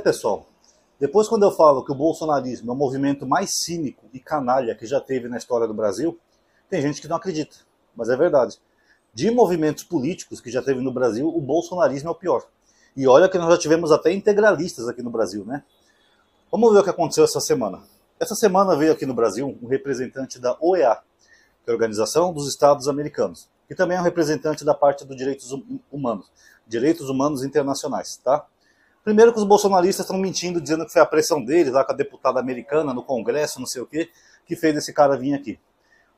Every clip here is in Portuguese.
Pessoal, depois quando eu falo que o bolsonarismo é o movimento mais cínico e canalha que já teve na história do Brasil, tem gente que não acredita, mas é verdade. De movimentos políticos que já teve no Brasil, o bolsonarismo é o pior. E olha que nós já tivemos até integralistas aqui no Brasil, né? Vamos ver o que aconteceu essa semana. Essa semana veio aqui no Brasil um representante da OEA, que é a Organização dos Estados Americanos, que também é um representante da parte dos direitos humanos internacionais, tá? Primeiro que os bolsonaristas estão mentindo, dizendo que foi a pressão deles, lá com a deputada americana no Congresso, não sei o quê, que fez esse cara vir aqui.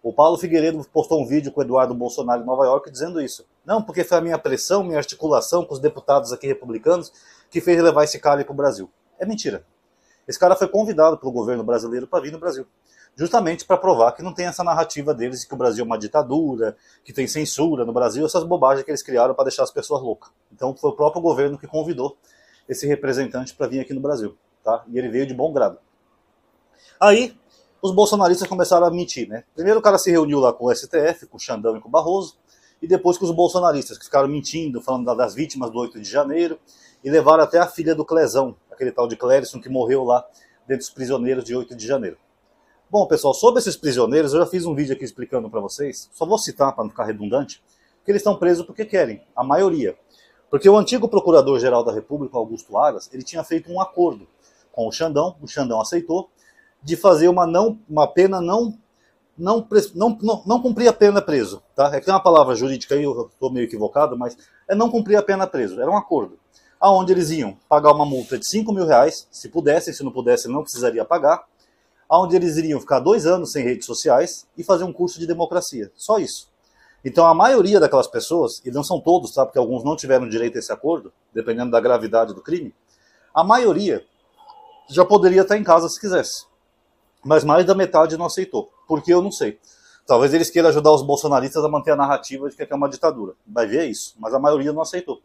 O Paulo Figueiredo postou um vídeo com o Eduardo Bolsonaro em Nova York dizendo isso. Não, porque foi a minha pressão, minha articulação com os deputados aqui republicanos que fez levar esse cara para o Brasil. É mentira. Esse cara foi convidado pelo governo brasileiro para vir no Brasil. Justamente para provar que não tem essa narrativa deles de que o Brasil é uma ditadura, que tem censura no Brasil, essas bobagens que eles criaram para deixar as pessoas loucas. Então foi o próprio governo que convidou esse representante para vir aqui no Brasil, tá? E ele veio de bom grado. Aí, os bolsonaristas começaram a mentir, né? Primeiro o cara se reuniu lá com o STF, com o Xandão e com o Barroso, e depois com os bolsonaristas, que ficaram mentindo, falando das vítimas do 8 de janeiro, e levaram até a filha do Clezão, aquele tal de Clérison que morreu lá dentro dos prisioneiros de 8 de janeiro. Bom, pessoal, sobre esses prisioneiros, eu já fiz um vídeo aqui explicando para vocês, só vou citar para não ficar redundante, que eles estão presos porque querem, a maioria. Porque o antigo Procurador-Geral da República, Augusto Aras, ele tinha feito um acordo com o Xandão aceitou, de fazer uma pena não cumprir a pena preso. Tá? É que tem uma palavra jurídica aí, eu estou meio equivocado, mas é não cumprir a pena preso. Era um acordo. Aonde eles iam pagar uma multa de R$ 5.000, se pudessem, se não pudessem, não precisaria pagar. Aonde eles iriam ficar 2 anos sem redes sociais e fazer um curso de democracia. Só isso. Então a maioria daquelas pessoas, e não são todos, tá? Porque alguns não tiveram direito a esse acordo, dependendo da gravidade do crime, a maioria já poderia estar em casa se quisesse. Mas mais da metade não aceitou. Por que eu não sei. Talvez eles queiram ajudar os bolsonaristas a manter a narrativa de que é uma ditadura. Vai ver isso. Mas a maioria não aceitou.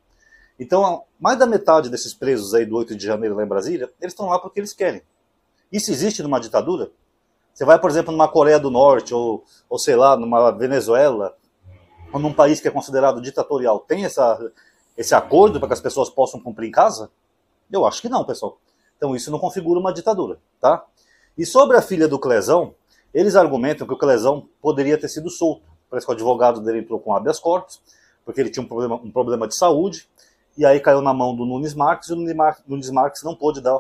Então, mais da metade desses presos aí do 8 de janeiro lá em Brasília, eles estão lá porque eles querem. Isso existe numa ditadura? Você vai, por exemplo, numa Coreia do Norte, ou sei lá, numa Venezuela, ou num país que é considerado ditatorial, tem esse acordo para que as pessoas possam cumprir em casa? Eu acho que não, pessoal. Então isso não configura uma ditadura, tá? E sobre a filha do Clezão, eles argumentam que o Clezão poderia ter sido solto. Parece que o advogado dele entrou com habeas corpus, porque ele tinha um problema de saúde, e aí caiu na mão do Nunes Marques, e o Nunes Marques não pôde dar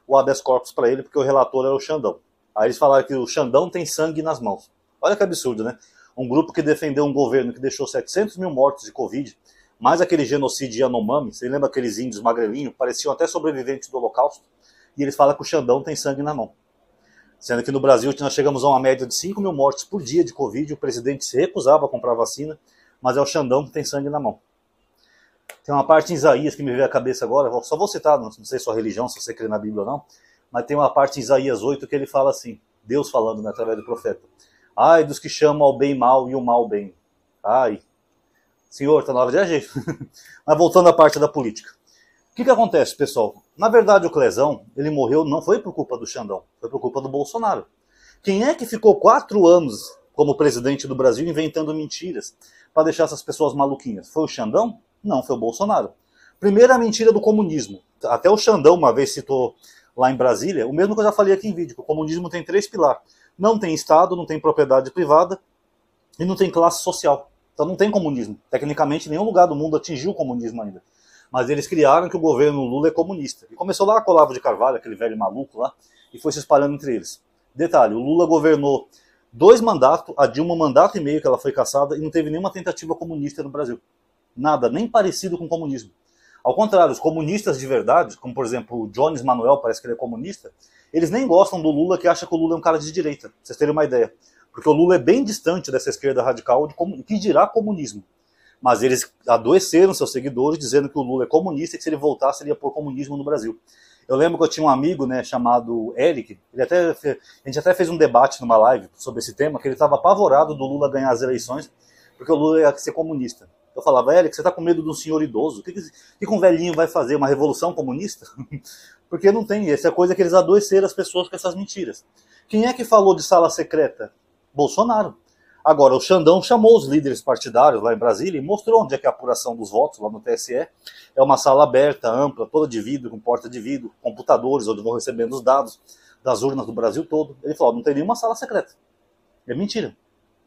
o habeas corpus para ele, porque o relator era o Xandão. Aí eles falaram que o Xandão tem sangue nas mãos. Olha que absurdo, né? Um grupo que defendeu um governo que deixou 700 mil mortos de Covid, mais aquele genocídio Yanomami, você lembra aqueles índios magrelinhos, pareciam até sobreviventes do Holocausto, e eles falam que o Xandão tem sangue na mão. Sendo que no Brasil nós chegamos a uma média de 5 mil mortes por dia de Covid, o presidente se recusava a comprar vacina, mas é o Xandão que tem sangue na mão. Tem uma parte em Isaías que me veio à cabeça agora, só vou citar, não sei sua religião, se você crê na Bíblia ou não, mas tem uma parte em Isaías 8 que ele fala assim, Deus falando, né, através do profeta. Ai dos que chamam ao bem mal e o mal bem. Ai, senhor, tá na hora de agir. Mas voltando à parte da política. O que acontece, pessoal? Na verdade, o Clezão, ele morreu não foi por culpa do Xandão, foi por culpa do Bolsonaro. Quem é que ficou 4 anos como presidente do Brasil inventando mentiras para deixar essas pessoas maluquinhas? Foi o Xandão? Não, foi o Bolsonaro. Primeira mentira do comunismo. Até o Xandão uma vez citou lá em Brasília, o mesmo que eu já falei aqui em vídeo, que o comunismo tem 3 pilares. Não tem Estado, não tem propriedade privada e não tem classe social. Então não tem comunismo. Tecnicamente, nenhum lugar do mundo atingiu o comunismo ainda. Mas eles criaram que o governo Lula é comunista. E começou lá com o Olavo de Carvalho, aquele velho maluco lá, e foi se espalhando entre eles. Detalhe, o Lula governou 2 mandatos, a Dilma 1 mandato e meio que ela foi caçada, e não teve nenhuma tentativa comunista no Brasil. Nada, nem parecido com o comunismo. Ao contrário, os comunistas de verdade, como por exemplo o Jones Manuel, parece que ele é comunista, eles nem gostam do Lula, que acha que o Lula é um cara de direita, pra vocês terem uma ideia. Porque o Lula é bem distante dessa esquerda radical, que dirá comunismo. Mas eles adoeceram seus seguidores, dizendo que o Lula é comunista e que se ele voltasse, ele ia pôr comunismo no Brasil. Eu lembro que eu tinha um amigo, né, chamado Eric, a gente até fez um debate numa live sobre esse tema, que ele estava apavorado do Lula ganhar as eleições, porque o Lula ia ser comunista. Eu falava, Eric, você está com medo de um senhor idoso? O que um velhinho vai fazer? Uma revolução comunista? Porque não tem, essa coisa que eles adoeceram as pessoas com essas mentiras. Quem é que falou de sala secreta? Bolsonaro. Agora, o Xandão chamou os líderes partidários lá em Brasília e mostrou onde é que é a apuração dos votos lá no TSE. É uma sala aberta, ampla, toda de vidro, com porta de vidro, computadores, onde vão recebendo os dados das urnas do Brasil todo. Ele falou, não tem nenhuma sala secreta. É mentira.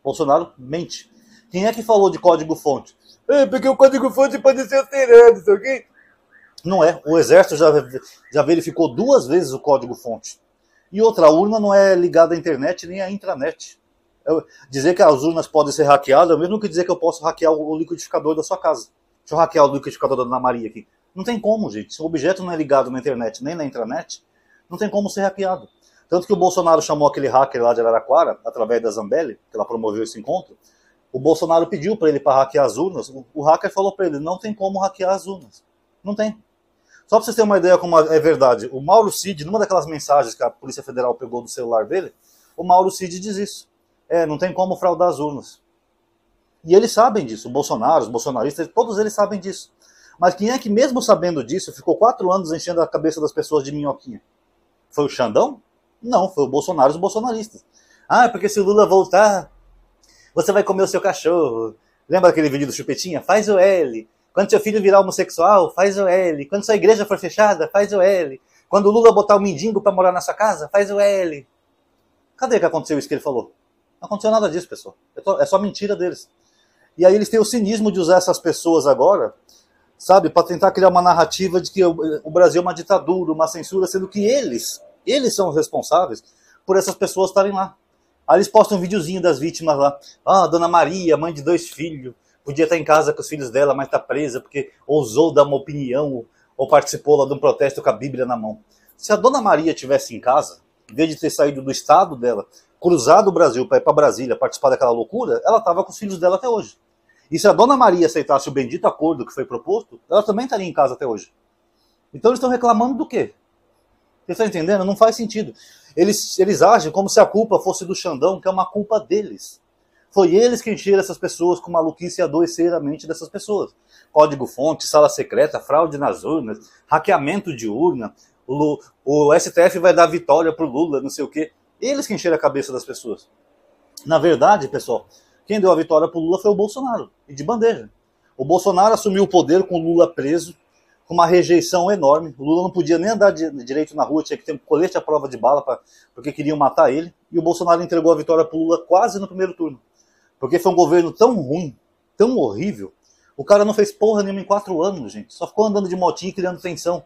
Bolsonaro mente. Quem é que falou de código-fonte? É, porque o código-fonte pode ser alterado, tá ok? Não é. O Exército já verificou 2 vezes o código-fonte. E outra, a urna não é ligada à internet nem à intranet. Dizer que as urnas podem ser hackeadas é o mesmo que dizer que eu posso hackear o liquidificador da sua casa. Deixa eu hackear o liquidificador da Dona Maria aqui. Não tem como, gente. Se o objeto não é ligado na internet nem na intranet, não tem como ser hackeado. Tanto que o Bolsonaro chamou aquele hacker lá de Araraquara, através da Zambelli, que ela promoveu esse encontro. O Bolsonaro pediu para ele para hackear as urnas. O hacker falou para ele, não tem como hackear as urnas. Não tem. Só para vocês terem uma ideia como é verdade, o Mauro Cid, numa daquelas mensagens que a Polícia Federal pegou do celular dele, o Mauro Cid diz isso. Não tem como fraudar as urnas. E eles sabem disso, o Bolsonaro, os bolsonaristas, todos eles sabem disso. Mas quem é que, mesmo sabendo disso, ficou 4 anos enchendo a cabeça das pessoas de minhoquinha? Foi o Xandão? Não, foi o Bolsonaro e os bolsonaristas. Ah, porque se o Lula voltar, você vai comer o seu cachorro. Lembra aquele vídeo do Chupetinha? Faz o L. Quando seu filho virar homossexual, faz o L. Quando sua igreja for fechada, faz o L. Quando o Lula botar o mendigo para morar na sua casa, faz o L. Cadê que aconteceu isso que ele falou? Não aconteceu nada disso, pessoal. É só mentira deles. E aí eles têm o cinismo de usar essas pessoas agora, sabe, para tentar criar uma narrativa de que o Brasil é uma ditadura, uma censura, sendo que eles são os responsáveis por essas pessoas estarem lá. Aí eles postam um videozinho das vítimas lá. Ah, Dona Maria, mãe de 2 filhos, podia estar em casa com os filhos dela, mas está presa porque ousou dar uma opinião ou participou lá de um protesto com a Bíblia na mão. Se a Dona Maria estivesse em casa, em vez de ter saído do estado dela, cruzado o Brasil para ir para Brasília participar daquela loucura, ela estava com os filhos dela até hoje. E se a Dona Maria aceitasse o bendito acordo que foi proposto, ela também estaria em casa até hoje. Então eles estão reclamando do quê? Você está entendendo? Não faz sentido. Eles agem como se a culpa fosse do Xandão, que é uma culpa deles. Foi eles que encheram essas pessoas com maluquice e adoeceram a mente dessas pessoas. Código-fonte, sala secreta, fraude nas urnas, hackeamento de urna, o STF vai dar vitória pro Lula, não sei o quê. Eles que encheram a cabeça das pessoas. Na verdade, pessoal, quem deu a vitória pro Lula foi o Bolsonaro, e de bandeja. O Bolsonaro assumiu o poder com o Lula preso, com uma rejeição enorme. O Lula não podia nem andar direito na rua, tinha que ter um colete à prova de bala porque queriam matar ele. E o Bolsonaro entregou a vitória pro Lula quase no primeiro turno. Porque foi um governo tão ruim, tão horrível. O cara não fez porra nenhuma em 4 anos, gente. Só ficou andando de motinho e criando tensão.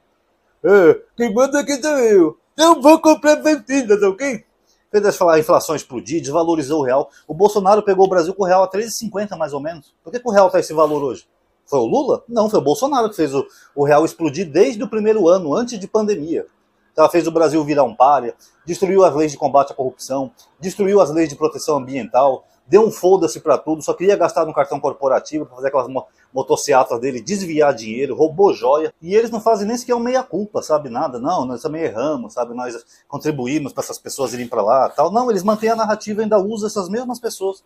Quem manda aqui sou eu. Eu vou comprar vacina, tá ok? Fez a inflação explodir, desvalorizou o real. O Bolsonaro pegou o Brasil com o real a 13,50 mais ou menos. Por que o real está esse valor hoje? Foi o Lula? Não, foi o Bolsonaro que fez o real explodir desde o primeiro ano, antes de pandemia. Ela fez o Brasil virar um pária, destruiu as leis de combate à corrupção, destruiu as leis de proteção ambiental, deu um foda-se para tudo, só queria gastar no cartão corporativo para fazer aquelas motocicletas dele, desviar dinheiro, roubou joia. E eles não fazem nem sequer um meia-culpa, sabe? Nada. Não, nós também erramos, sabe? Nós contribuímos para essas pessoas irem para lá, tal. Não, eles mantêm a narrativa e ainda usam essas mesmas pessoas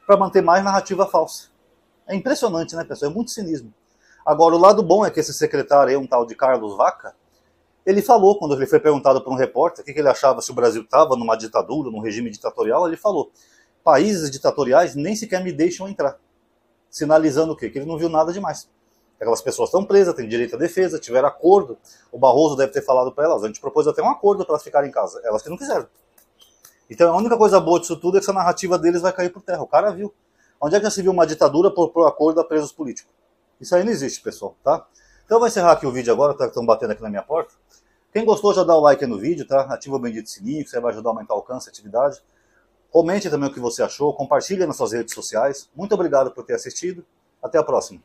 para manter mais narrativa falsa. É impressionante, né, pessoal? É muito cinismo. Agora, o lado bom é que esse secretário aí, um tal de Carlos Vaca, ele falou, quando ele foi perguntado por um repórter o que ele achava se o Brasil estava numa ditadura, num regime ditatorial, ele falou: países ditatoriais nem sequer me deixam entrar. Sinalizando o quê? Que ele não viu nada demais. Aquelas pessoas estão presas, têm direito à defesa, tiveram acordo. O Barroso deve ter falado para elas, a gente propôs até um acordo para elas ficarem em casa. Elas que não quiseram. Então a única coisa boa disso tudo é que essa narrativa deles vai cair por terra. O cara viu. Onde é que já se viu uma ditadura por acordo a presos políticos? Isso aí não existe, pessoal, tá? Então eu vou encerrar aqui o vídeo agora, tá? Que estão batendo aqui na minha porta. Quem gostou já dá o like aí no vídeo, tá? Ativa o bendito sininho, que você vai ajudar a aumentar o alcance e a atividade. Comente também o que você achou, compartilhe nas suas redes sociais. Muito obrigado por ter assistido. Até a próxima.